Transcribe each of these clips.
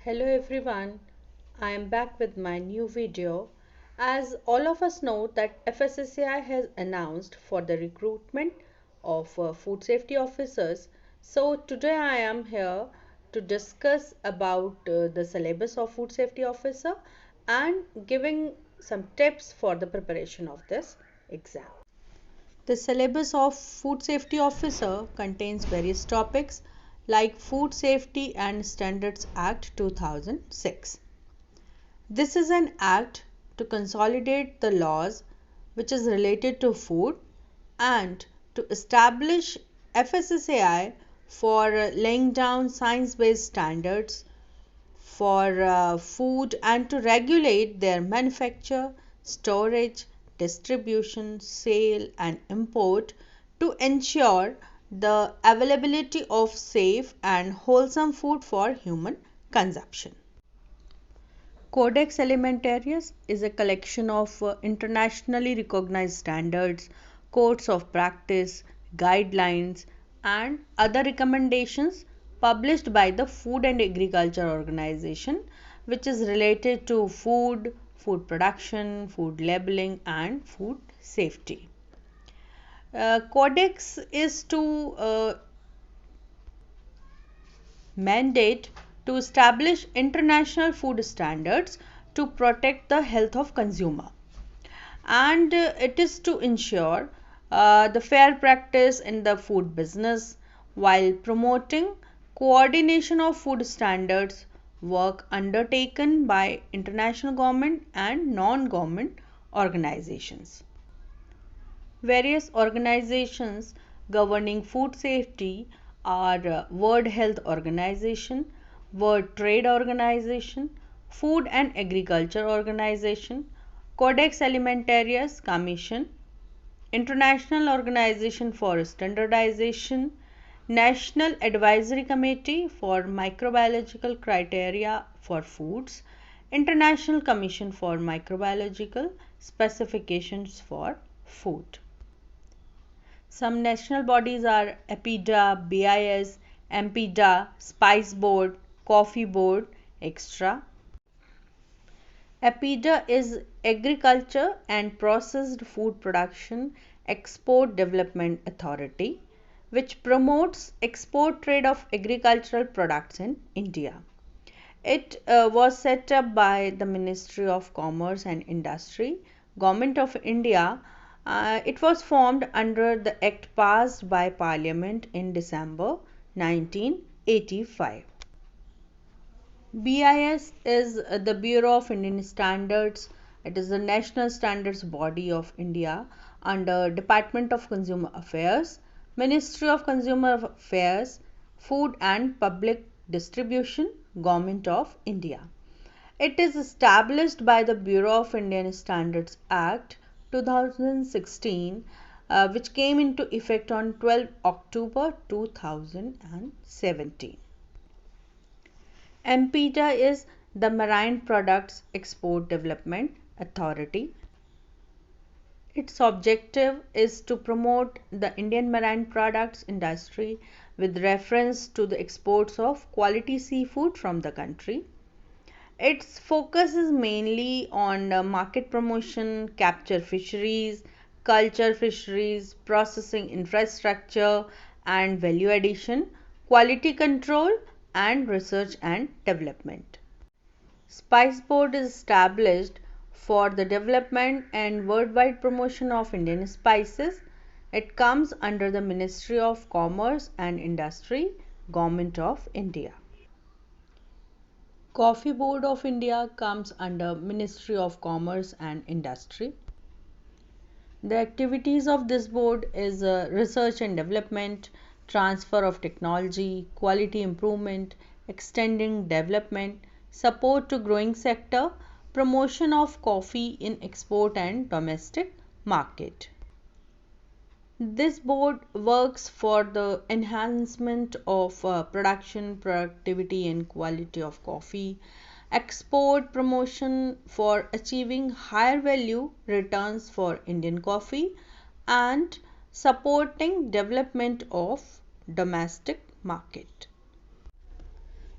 Hello everyone, I am back with my new video. As all of us know that FSSAI has announced for the recruitment of food safety officers. So today I am here to discuss about the syllabus of food safety officer and giving some tips for the preparation of this exam. The syllabus of Food Safety Officer contains various topics like Food Safety and Standards Act 2006. This is an act to consolidate the laws which is related to food and to establish FSSAI for laying down science-based standards for food and to regulate their manufacture, storage, distribution, sale, and import to ensure the availability of safe and wholesome food for human consumption. Codex Alimentarius is a collection of internationally recognized standards, codes of practice, guidelines, and other recommendations published by the Food and Agriculture Organization, which is related to food, food production, food labeling, and food safety. Codex is to mandate to establish international food standards to protect the health of consumer, and it is to ensure the fair practice in the food business while promoting coordination of food standards work undertaken by international government and non-government organizations. Various organizations governing food safety are World Health Organization, World Trade Organization, Food and Agriculture Organization, Codex Alimentarius Commission, International Organization for Standardization, National Advisory Committee for Microbiological Criteria for Foods, International Commission for Microbiological Specifications for Food. Some national bodies are APIDA, BIS, MPDA, Spice Board, Coffee Board, etc. APIDA is Agriculture and Processed Food Production Export Development Authority, which promotes export trade of agricultural products in India. It was set up by the Ministry of Commerce and Industry, Government of India. It was formed under the Act passed by Parliament in December 1985. BIS is the Bureau of Indian Standards. It is the national standards body of India under Department of Consumer Affairs, Ministry of Consumer Affairs, Food and Public Distribution, Government of India. It is established by the Bureau of Indian Standards Act 2016, which came into effect on 12 October 2017. MPDA is the Marine Products Export Development Authority. Its objective is to promote the Indian marine products industry with reference to the exports of quality seafood from the country. Its focus is mainly on market promotion, capture fisheries, culture fisheries, processing infrastructure and value addition, quality control, and research and development. Spice Board is established for the development and worldwide promotion of Indian spices. It comes under the Ministry of Commerce and Industry, Government of India. Coffee Board of India comes under Ministry of Commerce and Industry. The activities of this board is research and development, transfer of technology, quality improvement, extending development, support to growing sector, promotion of coffee in export and domestic market. This board works for the enhancement of production, productivity and quality of coffee, export promotion for achieving higher value returns for Indian coffee, and supporting development of domestic market.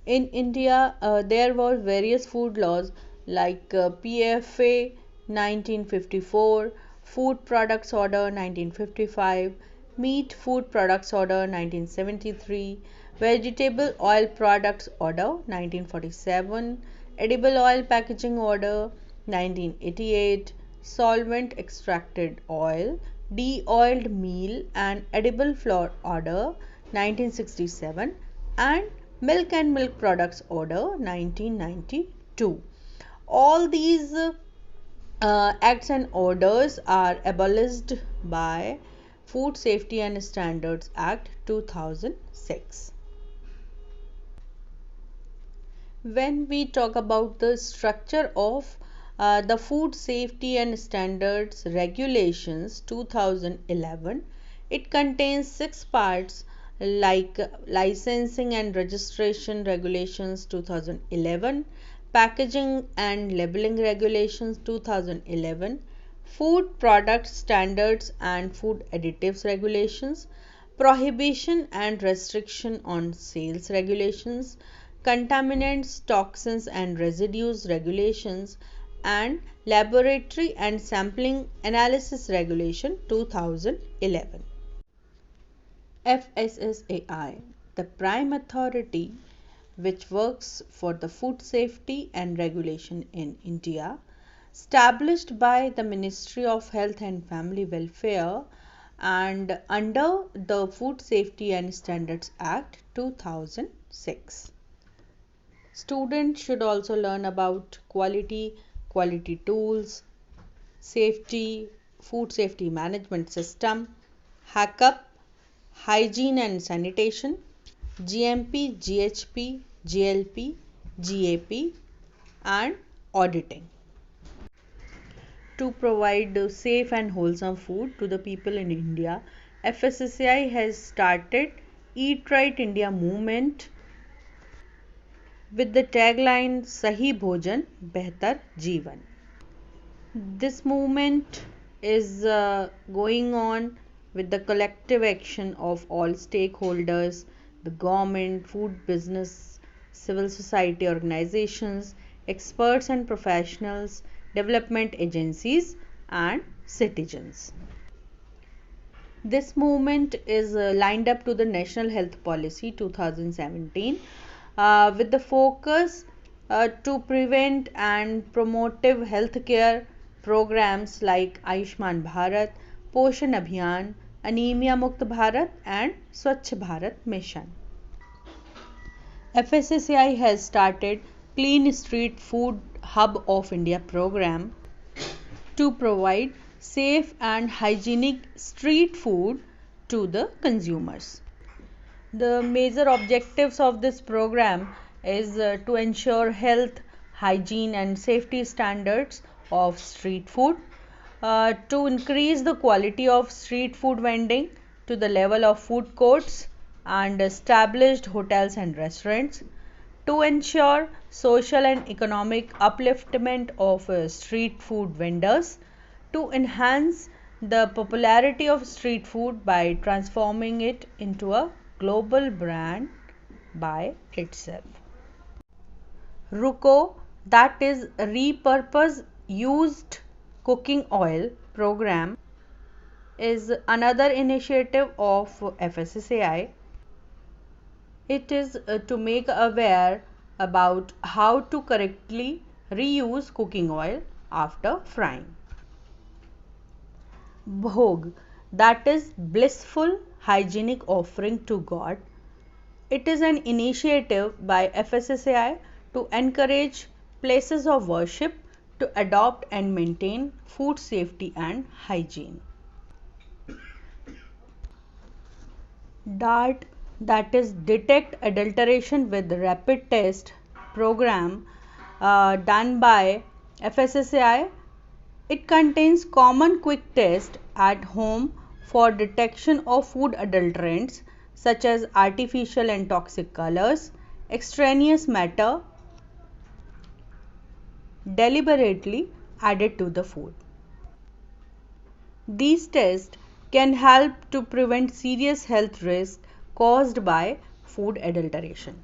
In India, there were various food laws like PFA 1954, Food Products Order 1955, Meat Food Products Order 1973, Vegetable Oil Products Order 1947, Edible Oil Packaging Order 1988, Solvent Extracted Oil, De-oiled Meal and Edible Flour Order 1967, and Milk and Milk Products Order 1992. All these acts and orders are abolished by Food Safety and Standards Act 2006. When we talk about the structure of the Food Safety and Standards Regulations 2011, it contains 6 parts like Licensing and Registration Regulations 2011, Packaging and Labeling Regulations 2011, Food Product Standards and Food Additives Regulations, Prohibition and Restriction on Sales Regulations, Contaminants, Toxins and Residues Regulations, and Laboratory and Sampling Analysis Regulation 2011. FSSAI, the prime authority which works for the food safety and regulation in India, established by the Ministry of Health and Family Welfare and under the Food Safety and Standards Act 2006. Students should also learn about quality tools, safety, food safety management system, HACCP, hygiene and sanitation, GMP, GHP, GLP, GAP, and auditing. To provide safe and wholesome food to the people in India, FSSAI has started Eat Right India movement with the tagline Sahi Bhojan Behtar Jeevan. This movement is going on with the collective action of all stakeholders, the government, food business, civil society organizations, experts and professionals, development agencies, and citizens. This movement is lined up to the National Health Policy 2017 with the focus to prevent and promotive healthcare programs like Ayushman Bharat, Poshan Abhiyan, Anemia Mukt Bharat, and Swachh Bharat Mission. FSSAI has started Clean Street Food Hub of India program to provide safe and hygienic street food to the consumers. The major objectives of this program is to ensure health, hygiene and safety standards of street food, to increase the quality of street food vending to the level of food courts and established hotels and restaurants, to ensure social and economic upliftment of street food vendors, to enhance the popularity of street food by transforming it into a global brand by itself. RUCO, that is Repurpose Used Cooking Oil program, is another initiative of FSSAI. It is to make aware about how to correctly reuse cooking oil after frying. Bhog, that is blissful hygienic offering to God. It is an initiative by FSSAI to encourage places of worship to adopt and maintain food safety and hygiene. DART, that is Detect Adulteration with Rapid Test program done by FSSAI. It contains common quick test at home for detection of food adulterants such as artificial and toxic colors, extraneous matter deliberately added to the food. These tests can help to prevent serious health risks caused by food adulteration.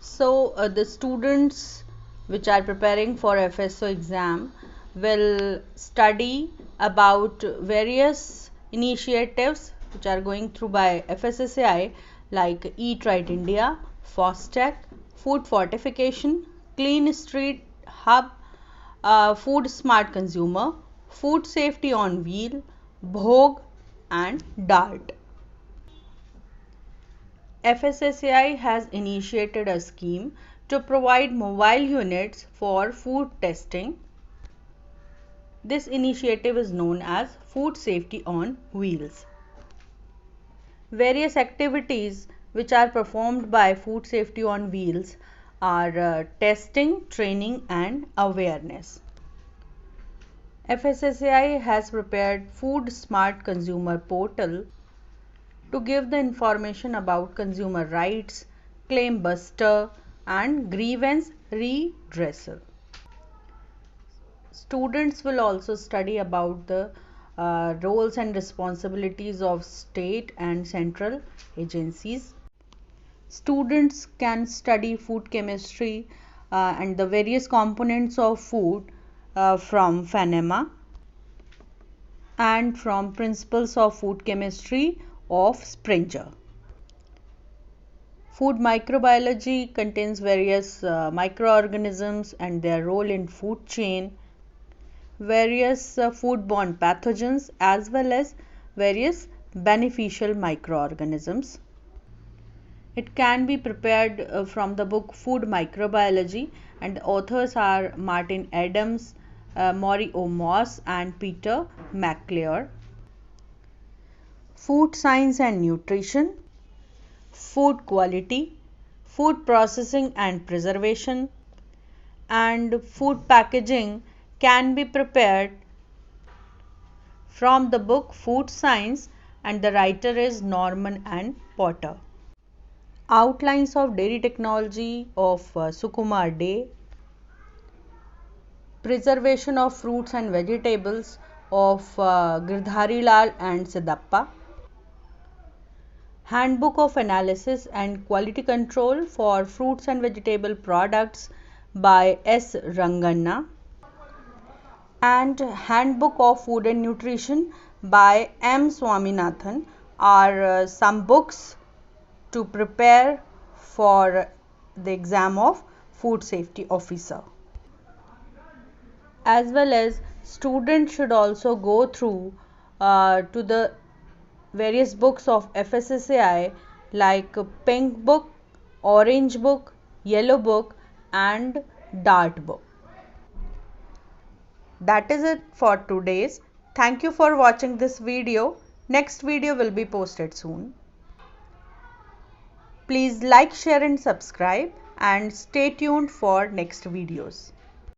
The students which are preparing for FSO exam will study about various initiatives which are going through by FSSAI, like Eat Right India, FOSTEC, Food Fortification, Clean Street Hub, Food Smart Consumer, Food Safety on Wheel, Bhog and DART. FSSAI has initiated a scheme to provide mobile units for food testing. This initiative is known as Food Safety on Wheels. Various activities which are performed by Food Safety on Wheels are testing, training and awareness. FSSAI has prepared Food Smart Consumer Portal to give the information about consumer rights, claim buster and grievance redressal. Students will also study about the roles and responsibilities of state and central agencies. Students can study food chemistry and the various components of food from phonema and from principles of food chemistry of Springer. Food microbiology contains various microorganisms and their role in food chain, various foodborne pathogens as well as various beneficial microorganisms. It can be prepared from the book Food Microbiology, and the authors are Martin Adams, Maury O. Moss and Peter McClure. Food science and nutrition, food quality, food processing and preservation, and food packaging can be prepared from the book Food Science, and the writer is Norman and Potter. Outlines of dairy technology of Sukumar Day, preservation of fruits and vegetables of Girdhari Lal and Siddappa, handbook of analysis and quality control for fruits and vegetable products by S. Ranganna, and handbook of food and nutrition by M. Swaminathan are some books to prepare for the exam of food safety officer. As well as students should also go through to the various books of FSSAI like pink book, orange book, yellow book and DART book. That is it for today's. Thank you for watching this video. Next video will be posted soon. Please like, share and subscribe and stay tuned for next videos.